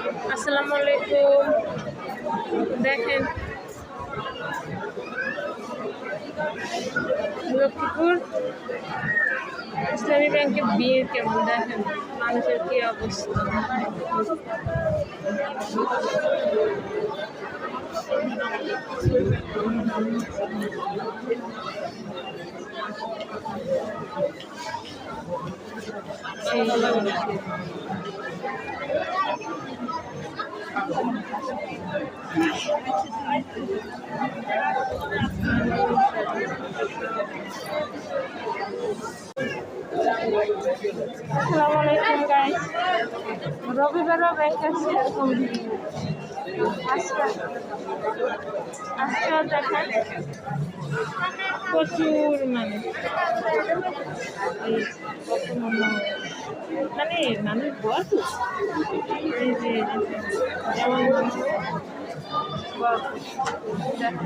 আসসালামু আলাইকুম। দেখেন লক্ষ্মীপুর ইসলামী ব্যাংকের ভিড় কেমন, দেখেন মানুষের কি অবস্থা। আসসালামু আলাইকুম গাইস। রবিবারও ব্যাংক আছে এরকম আজকাল দেখেন প্রচুর মানুষ, মানে মানুষ বস এই যে যেমন